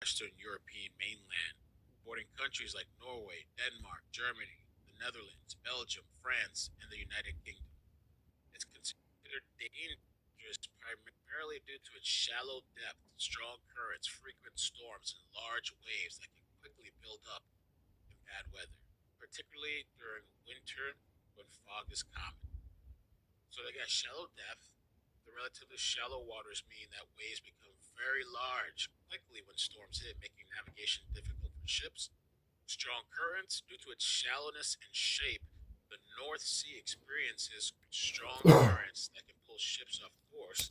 Western European mainland, boarding countries like Norway, Denmark, Germany, the Netherlands, Belgium, France, and the United Kingdom. It's considered dangerous primarily due to its shallow depth, strong currents, frequent storms, and large waves that can quickly build up in bad weather, particularly during winter when fog is common. So they got shallow depth. The relatively shallow waters mean that waves become very large quickly when storms hit, making navigation difficult for ships. Strong currents, due to its shallowness and shape, the North Sea experiences strong currents that can pull ships off course.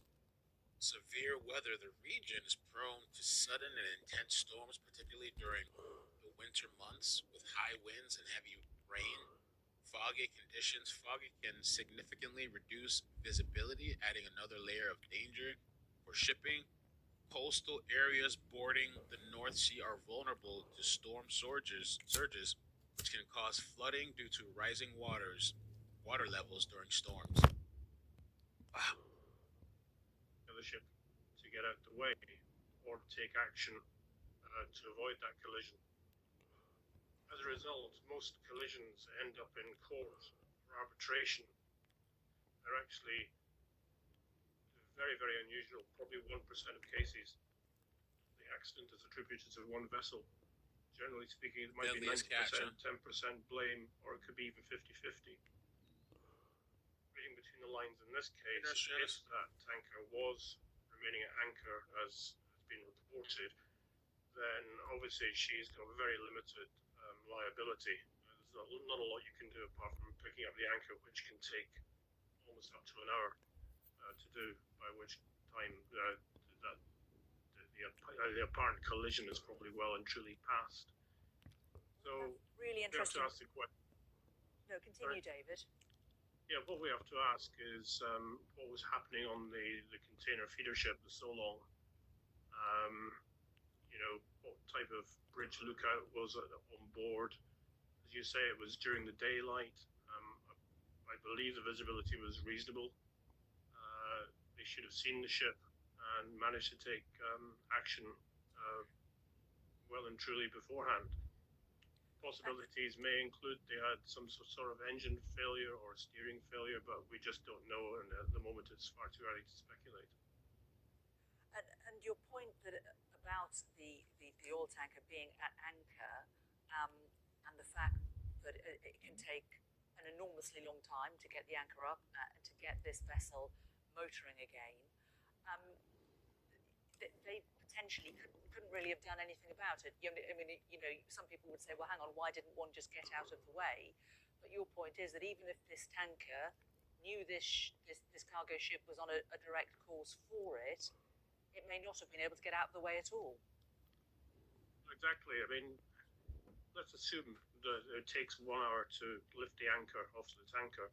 Severe weather, the region is prone to sudden and intense storms, particularly during the winter months with high winds and heavy rain. Foggy conditions. Foggy can significantly reduce visibility, adding another layer of danger for shipping. Coastal areas boarding the North Sea are vulnerable to storm surges, which can cause flooding due to rising water levels during storms. Wow. The ship to get out the way or take action to avoid that collision. As a result, most collisions end up in court for arbitration. They're actually very, very unusual. Probably 1% of cases, the accident is attributed to one vessel. Generally speaking, it might be 90%, 10% blame, or it could be even 50-50. Reading between the lines in this case, if that tanker was remaining at anchor, as has been reported, then obviously she's got very limited liability. There's not a lot you can do apart from picking up the anchor, which can take almost up to an hour to do, by which time the apparent collision is probably well and truly past. So that's really interesting. We have to ask the question. No, continue, sorry. David. Yeah, what we have to ask is what was happening on the container feeder ship, the Solong. What type of bridge lookout was on board? As you say, it was during the daylight. I believe the visibility was reasonable. They should have seen the ship and managed to take action well and truly beforehand. Possibilities may include they had some sort of engine failure or steering failure, but we just don't know, and at the moment it's far too early to speculate. And your point that about the oil tanker being at anchor, and the fact that it can take an enormously long time to get the anchor up and to get this vessel motoring again, they potentially couldn't really have done anything about it. Some people would say, well, hang on, why didn't one just get out of the way? But your point is that even if this tanker knew this cargo ship was on a direct course for it, it may not have been able to get out of the way at all. Exactly. I mean, let's assume that it takes 1 hour to lift the anchor off the tanker.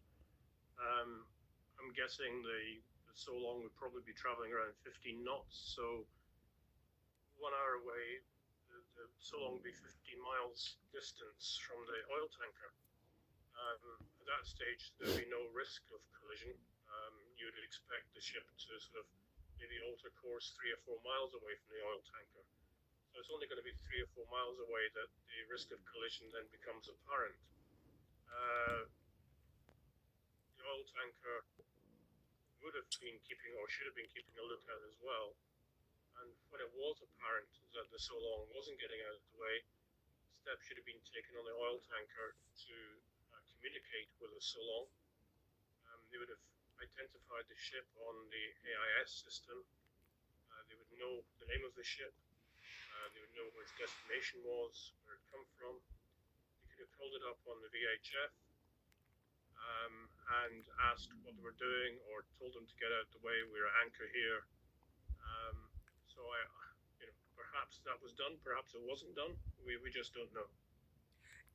I'm guessing the Solong would probably be traveling around 15 knots. So 1 hour away, the Solong would be 15 miles distance from the oil tanker. At that stage, there'd be no risk of collision. You would expect the ship to sort of maybe alter course 3 or 4 miles away from the oil tanker. So it's only going to be 3 or 4 miles away that the risk of collision then becomes apparent. The oil tanker would have been keeping, or should have been keeping, a lookout as well. And when it was apparent that the Solong wasn't getting out of the way, steps should have been taken on the oil tanker to communicate with the Solong. They would have identified the ship on the AIS system. They would know the name of the ship. They would know where its destination was, where it come from. They could have pulled it up on the VHF and asked what they were doing, or told them to get out of the way. We're at anchor here. So perhaps that was done. Perhaps it wasn't done. We just don't know.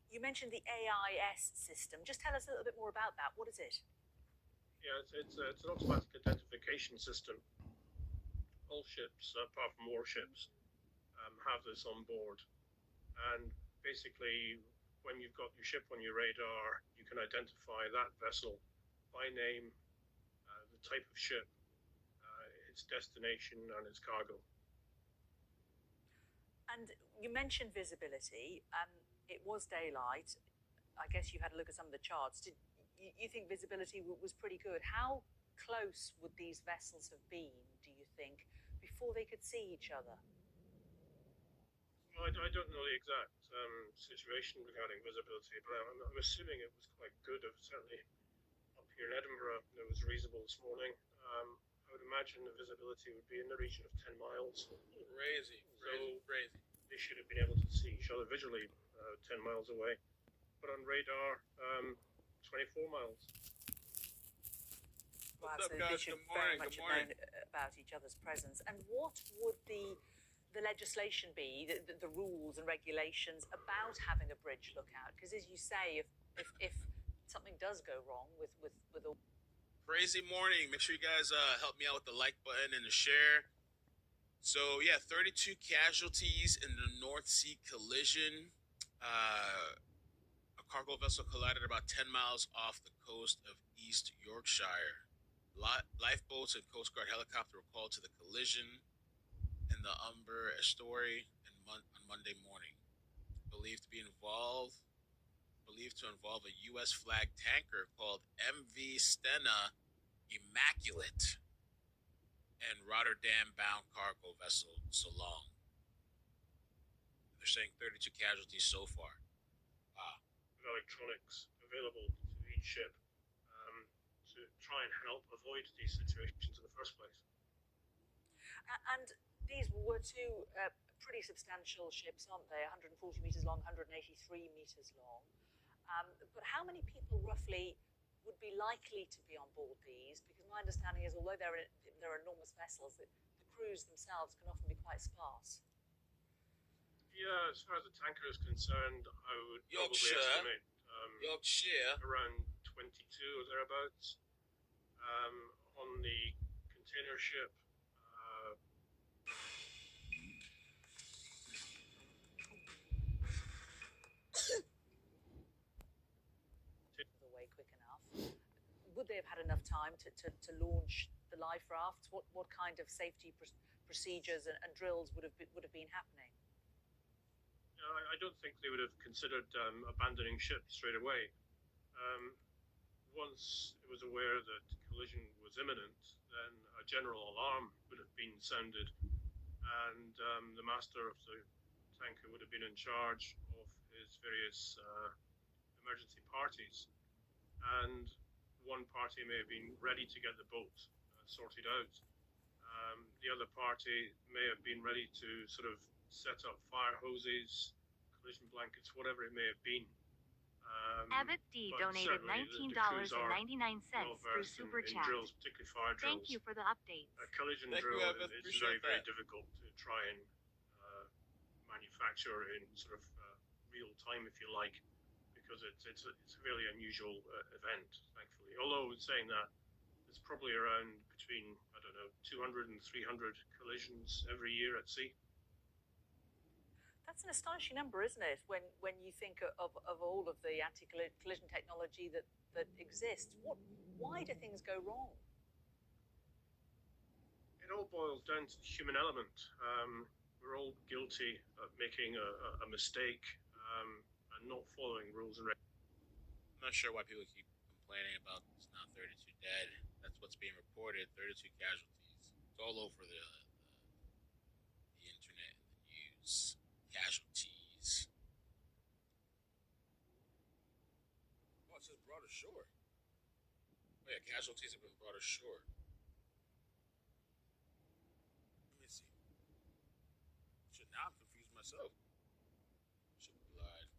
You mentioned the AIS system. Just tell us a little bit more about that. What is it? Yeah, it's an automatic identification system. All ships, apart from warships, have this on board. And basically, when you've got your ship on your radar, you can identify that vessel by name, the type of ship, its destination, and its cargo. And you mentioned visibility. It was daylight. I guess you had a look at some of the charts. Did you think visibility was pretty good? How close would these vessels have been, do you think, before they could see each other? Well, I don't know the exact situation regarding visibility, but I'm assuming it was quite good. Certainly up here in Edinburgh, it was reasonable this morning. I would imagine the visibility would be in the region of 10 miles. Crazy. They should have been able to see each other visually 10 miles away. But on radar, 24 miles. Wow, What's up, so guys? they should very much have known about each other's presence. And what would the legislation be, the rules and regulations about having a bridge lookout? Because as you say, if something does go wrong with all... Crazy morning. Make sure you guys help me out with the like button and the share. So yeah, 32 casualties in the North Sea collision. A cargo vessel collided about 10 miles off the coast of East Yorkshire. Lifeboats and Coast Guard helicopter were called to the collision in the Humber estuary on Monday morning. Believed to involve a U.S. flag tanker called MV Stena Immaculate and Rotterdam-bound cargo vessel Solong. They're saying 32 casualties so far. Wow. Electronics available to each ship to try and help avoid these situations in the first place. And these were two pretty substantial ships, aren't they? 140 metres long, 183 metres long. But how many people roughly would be likely to be on board these? Because my understanding is, although they're enormous vessels, the crews themselves can often be quite sparse. Yeah, as far as the tanker is concerned, I would probably estimate around 22 or thereabouts. On the container ship, away quick enough. Would they have had enough time to launch the life rafts? What kind of safety procedures and drills would have been happening? I don't think they would have considered abandoning ship straight away. Once it was aware that collision was imminent, then a general alarm would have been sounded, and the master of the tanker would have been in charge of his various emergency parties. And one party may have been ready to get the boat sorted out. The other party may have been ready to sort of set up fire hoses, collision blankets, whatever it may have been. Abbott D donated $19.99 through Super Chat. Drills, particularly fire drills. Thank you for the updates. A collision drill is very difficult to try and manufacture in sort of real time, if you like, because it's a really unusual event, thankfully. Although saying that, there's probably around between, I don't know, 200 and 300 collisions every year at sea. That's an astonishing number, isn't it? When you think of all of the anti-collision technology that exists, why do things go wrong? It all boils down to the human element. We're all guilty of making a mistake and not following rules and regulations. I'm not sure why people keep complaining about it's not 32 dead. That's what's being reported. 32 casualties. It's all over the internet and the news. Casualties. Oh, it says brought ashore. Oh yeah, casualties have been brought ashore. Let me see. Shit, now I'm confused myself. Should be lied.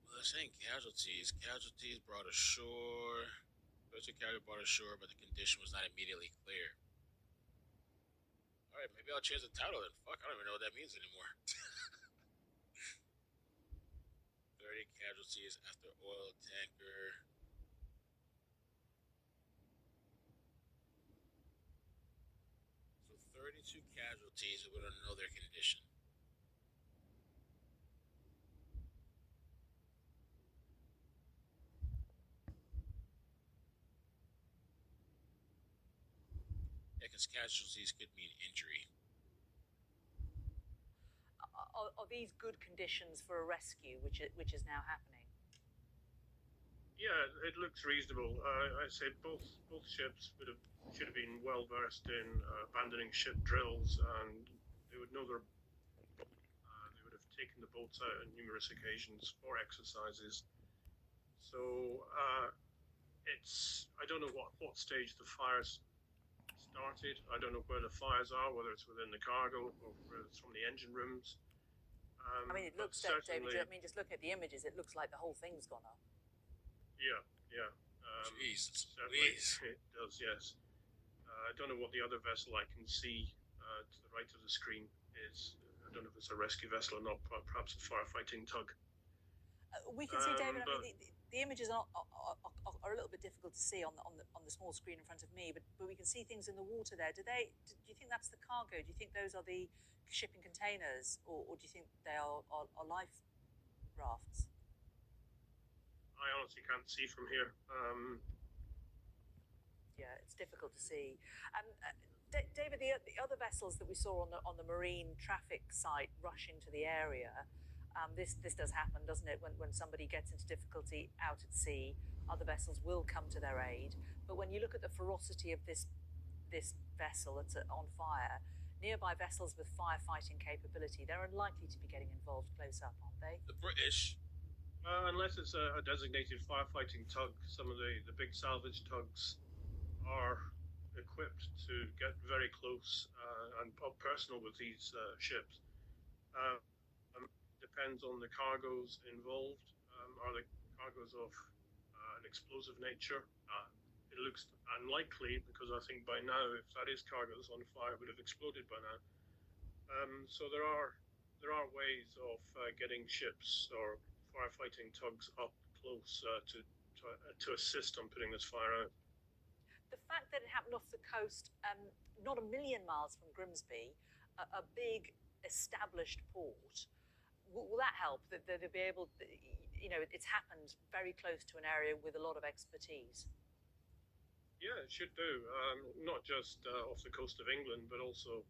Well, they're saying casualties. Casualties brought ashore. Those casualties brought ashore, but the condition was not immediately clear. Alright, maybe I'll change the title then. Fuck, I don't even know what that means anymore. 30 casualties after oil tanker. So 32 casualties, we don't know their condition. because casualties could mean injury. Are these good conditions for a rescue, which is now happening? Yeah, it looks reasonable. I say both ships should have been well versed in abandoning ship drills, and they would know they would have taken the boats out on numerous occasions for exercises. So I don't know what stage the fires started. I don't know where the fires are, whether it's within the cargo or whether it's from the engine rooms. I mean, it looks, David, I mean, just looking at the images, it looks like the whole thing's gone up. Yeah. Jesus, please. It does, yes. I don't know what the other vessel I can see to the right of the screen is. I don't know if it's a rescue vessel or not, perhaps a firefighting tug. We can see, David, I mean, the images are a little bit difficult to see on the small screen in front of me, but we can see things in the water there. Do you think that's the cargo? Do you think those are the shipping containers, or do you think they are life rafts? I honestly can't see from here. Yeah, it's difficult to see. David, the other vessels that we saw on the marine traffic site rush into the area. This does happen, doesn't it? When somebody gets into difficulty out at sea, other vessels will come to their aid. But when you look at the ferocity of this vessel that's on fire, nearby vessels with firefighting capability, they're unlikely to be getting involved close up, aren't they? The British. Unless it's a designated firefighting tug, some of the big salvage tugs are equipped to get very close and personal with these ships. Depends on the cargoes involved. Are the cargoes of an explosive nature? It looks unlikely, because I think by now, if that is cargo that's on fire, it would have exploded by now. So there are ways of getting ships or firefighting tugs up close to assist on putting this fire out. The fact that it happened off the coast, not a million miles from Grimsby, a big established port, will that help? That they'll be able, it's happened very close to an area with a lot of expertise. Yeah, it should do. Not just off the coast of England, but also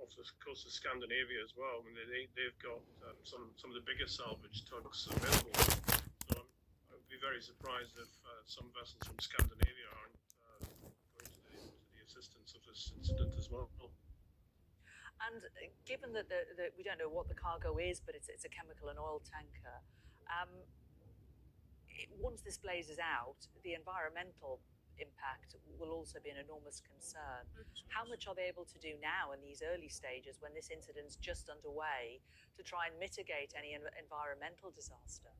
off the coast of Scandinavia as well. I mean, they've got some of the biggest salvage tugs available. So I would be very surprised if some vessels from Scandinavia aren't going to the assistance of this incident as well. And given that we don't know what the cargo is, but it's a chemical and oil tanker, once this blazes out, the environmental impact will also be an enormous concern. How much are they able to do now in these early stages, when this incident's just underway, to try and mitigate any environmental disaster?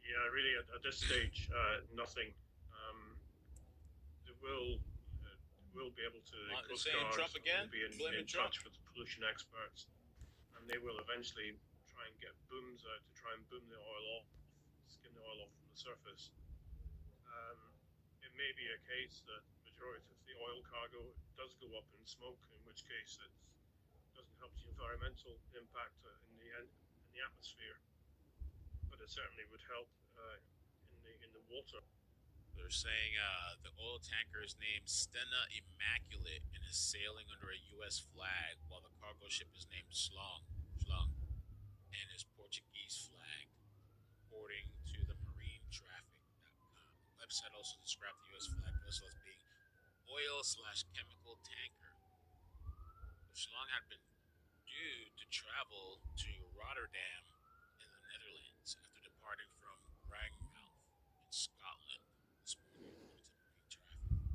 Yeah, really, at this stage, nothing. They will be able to. Coast Guard Trump again? Will be in touch with pollution experts, and they will eventually try and get booms out to try and boom the oil off, skim the oil off from the surface. It may be a case that the majority of the oil cargo does go up in smoke, in which case it doesn't help the environmental impact in the atmosphere, but it certainly would help in the water. They're saying the oil tanker is named Stena Immaculate and is sailing under a U.S. flag, while the cargo ship is named Schlong, and is Portuguese flag, according to the marinetraffic.com. The website also described the U.S. flag vessel as being oil/chemical tanker. The Schlong had been due to travel to Rotterdam in the Netherlands after departing from Rangmouth in Scotland this morning, according to marine traffic.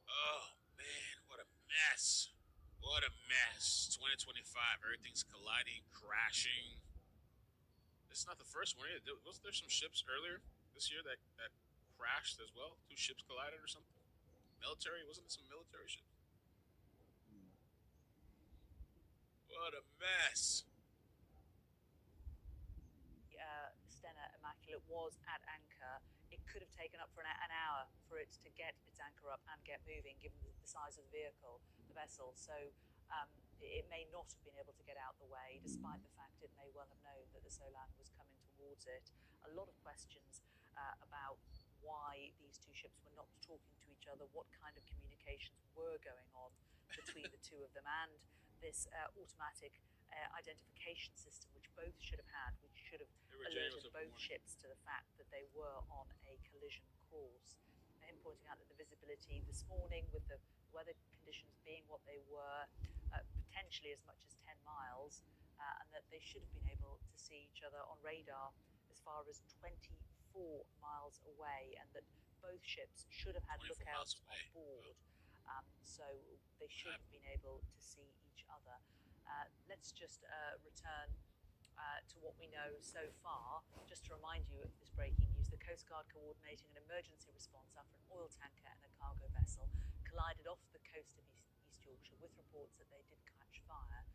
Oh man, what a mess! What a mess! 2025, everything's colliding, crashing. This is not the first one. Wasn't there some ships earlier this year that crashed as well? 2 ships collided or something? Military? Wasn't it some military ships? What a mess! Stena Immaculate was at anchor. It could have taken up for an hour for it to get its anchor up and get moving, given the size of the vehicle, the vessel. So it may not have been able to get out the way, despite the fact it may well have known that the Solane was coming towards it. A lot of questions about why these 2 ships were not talking to each other, what kind of communications were going on between the two of them, and this automatic identification system, which both should have had, which should have alerted both ships to the fact that they were on a collision course. Him pointing out that the visibility this morning, with the weather conditions being what they were, potentially as much as 10 miles, and that they should have been able to see each other on radar as far as 24 miles away, and that both ships should have had lookouts on board. So they should have been able to see each other. Let's just return to what we know so far. Just to remind you of this breaking news, the Coast Guard coordinating an emergency response after an oil tanker and a cargo vessel collided off the coast of East Yorkshire, with reports that they did catch fire.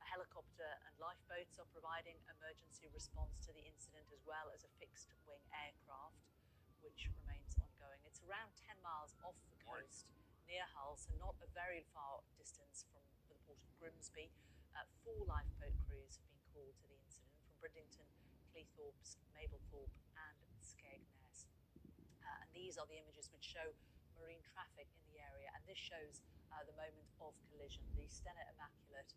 A helicopter and lifeboats are providing emergency response to the incident, as well as a fixed-wing aircraft, which remains ongoing. It's around 10 miles off the coast, near Hull, so not a very far distance from the port of Grimsby. 4 lifeboat crews have been called to the incident from Bridlington, Cleethorpes, Mablethorpe and Skegness. And these are the images which show marine traffic in the area, and this shows the moment of collision. The Stena Immaculate,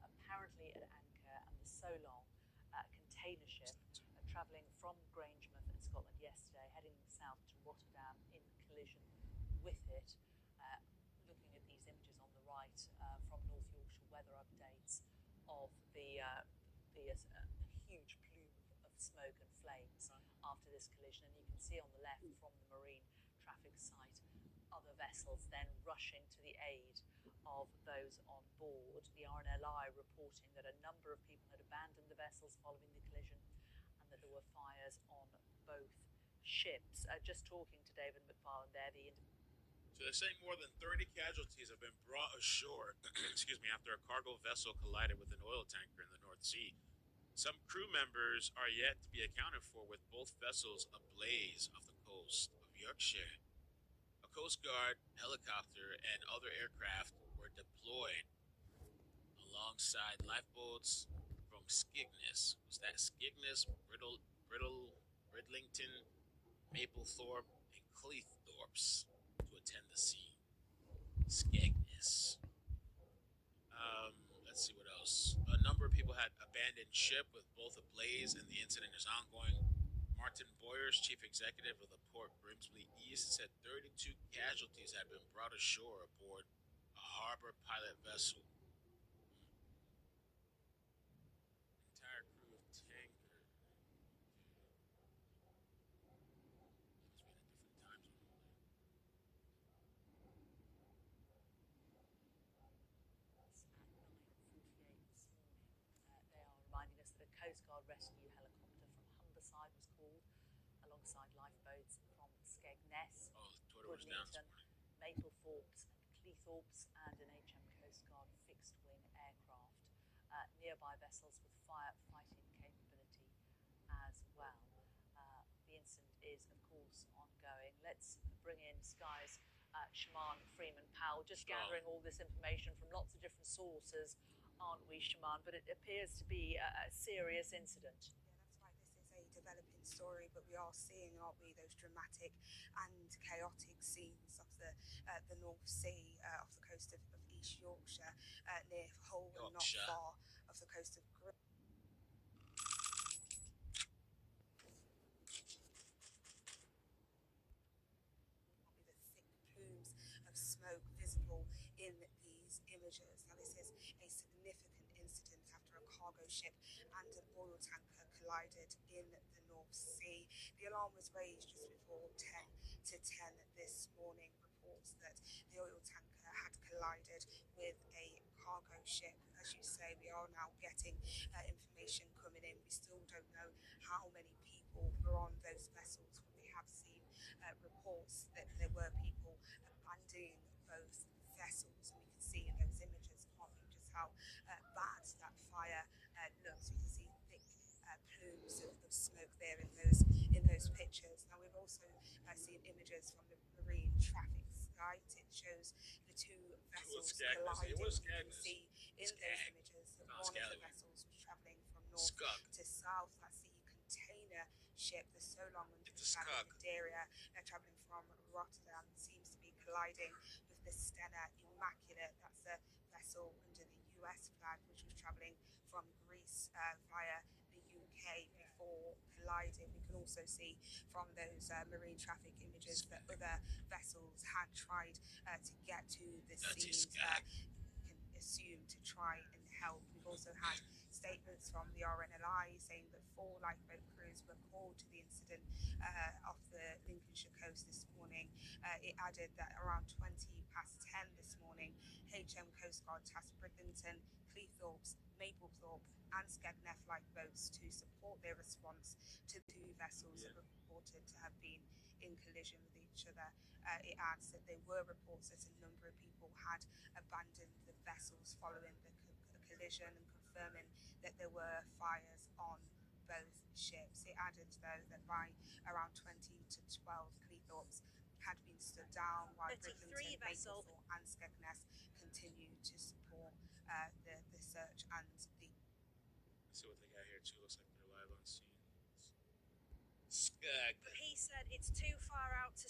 apparently at anchor, and the Solong container ship travelling from Grangemouth in Scotland yesterday, heading south to Rotterdam, in collision with it. Looking at these images on the right from North Yorkshire weather updates of the huge plume of smoke and flames after this collision, and you can see on the left from the marine traffic site other vessels then rushing to the aid of those on board. The RNLI reporting that a number of people had abandoned the vessels following the collision, and that there were fires on both ships. Just talking to David McFarlane there, So they're saying more than 30 casualties have been brought ashore excuse me, after a cargo vessel collided with an oil tanker in the North Sea. Some crew members are yet to be accounted for, with both vessels ablaze off the coast of Yorkshire. A Coast Guard helicopter and other aircraft were deployed alongside lifeboats from Skegness. Was that Skegness, Bridlington, Mablethorpe, and Cleethorpes to attend the scene? Skegness. Let's see what else. A number of people had abandoned ship, with both ablaze, and the incident is ongoing. Martin Boyers, chief executive of the Port Grimsby East, said 32 casualties had been brought ashore aboard a harbor pilot vessel. Entire crew of tanker. Must be in a different time zone. They are reminding us that a Coast Guard rescue helicopter from Humberside was called, alongside lifeboats from Skegness, Bridlington, Mablethorpes and Cleethorpes, and an HM Coast Guard fixed-wing aircraft. Nearby vessels with firefighting capability as well. The incident is, of course, ongoing. Let's bring in Sky's Shaman Freeman-Powell, just gathering all this information from lots of different sources, aren't we, Shaman? But it appears to be a serious incident. Yeah, that's right. This is a developing story, but we are seeing, aren't we, those dramatic and chaotic scenes of the North Sea, off the coast of East Yorkshire, near Hull, and not far off the coast of smoke visible in these images. Now, this is a significant incident after a cargo ship and an oil tanker collided in the North Sea. The alarm was raised just before 10 to 10 this morning. Reports that the oil tanker had collided with a cargo ship. As you say, we are now getting information coming in. We still don't know how many people were on those vessels, but we have seen reports that there were people abandoning both vessels, and we can see in those images, can't we, just how bad that fire looks. We can see thick plumes of smoke there in those pictures. Now, we've also seen images from the marine traffic site. It shows the two vessels colliding. You can see in those images that one of the vessels was travelling from north to south. That's the container ship, the Solong and Madeira, travelling from Rotterdam. Seems to colliding with the Stena Immaculate. That's a vessel under the US flag which was travelling from Greece via the UK before colliding. We can also see from those marine traffic images that other vessels had tried to get to the scene. Can assume to try and help. We've also had statements from the RNLI saying that 4 lifeboat crews were called to the incident off the Lincolnshire coast this morning. It added that around 20 past 10 this morning, HM Coast Guard tasked Bridlington, Cleethorpes, Mablethorpe and Skegness lifeboats to support their response to the 2 vessels that were reported to have been in collision with each other. It adds that there were reports that a number of people had abandoned the vessels following the collision, and confirming that there were fires on both ships. It added, though, that by around 20 to 12, Cleethorpes had been stood down, while Bridlington, Mablethorpe and Skegness continued to support the search and the... Let's see what they got here too. Looks like they're live on scene. Skag. But he said it's too far out to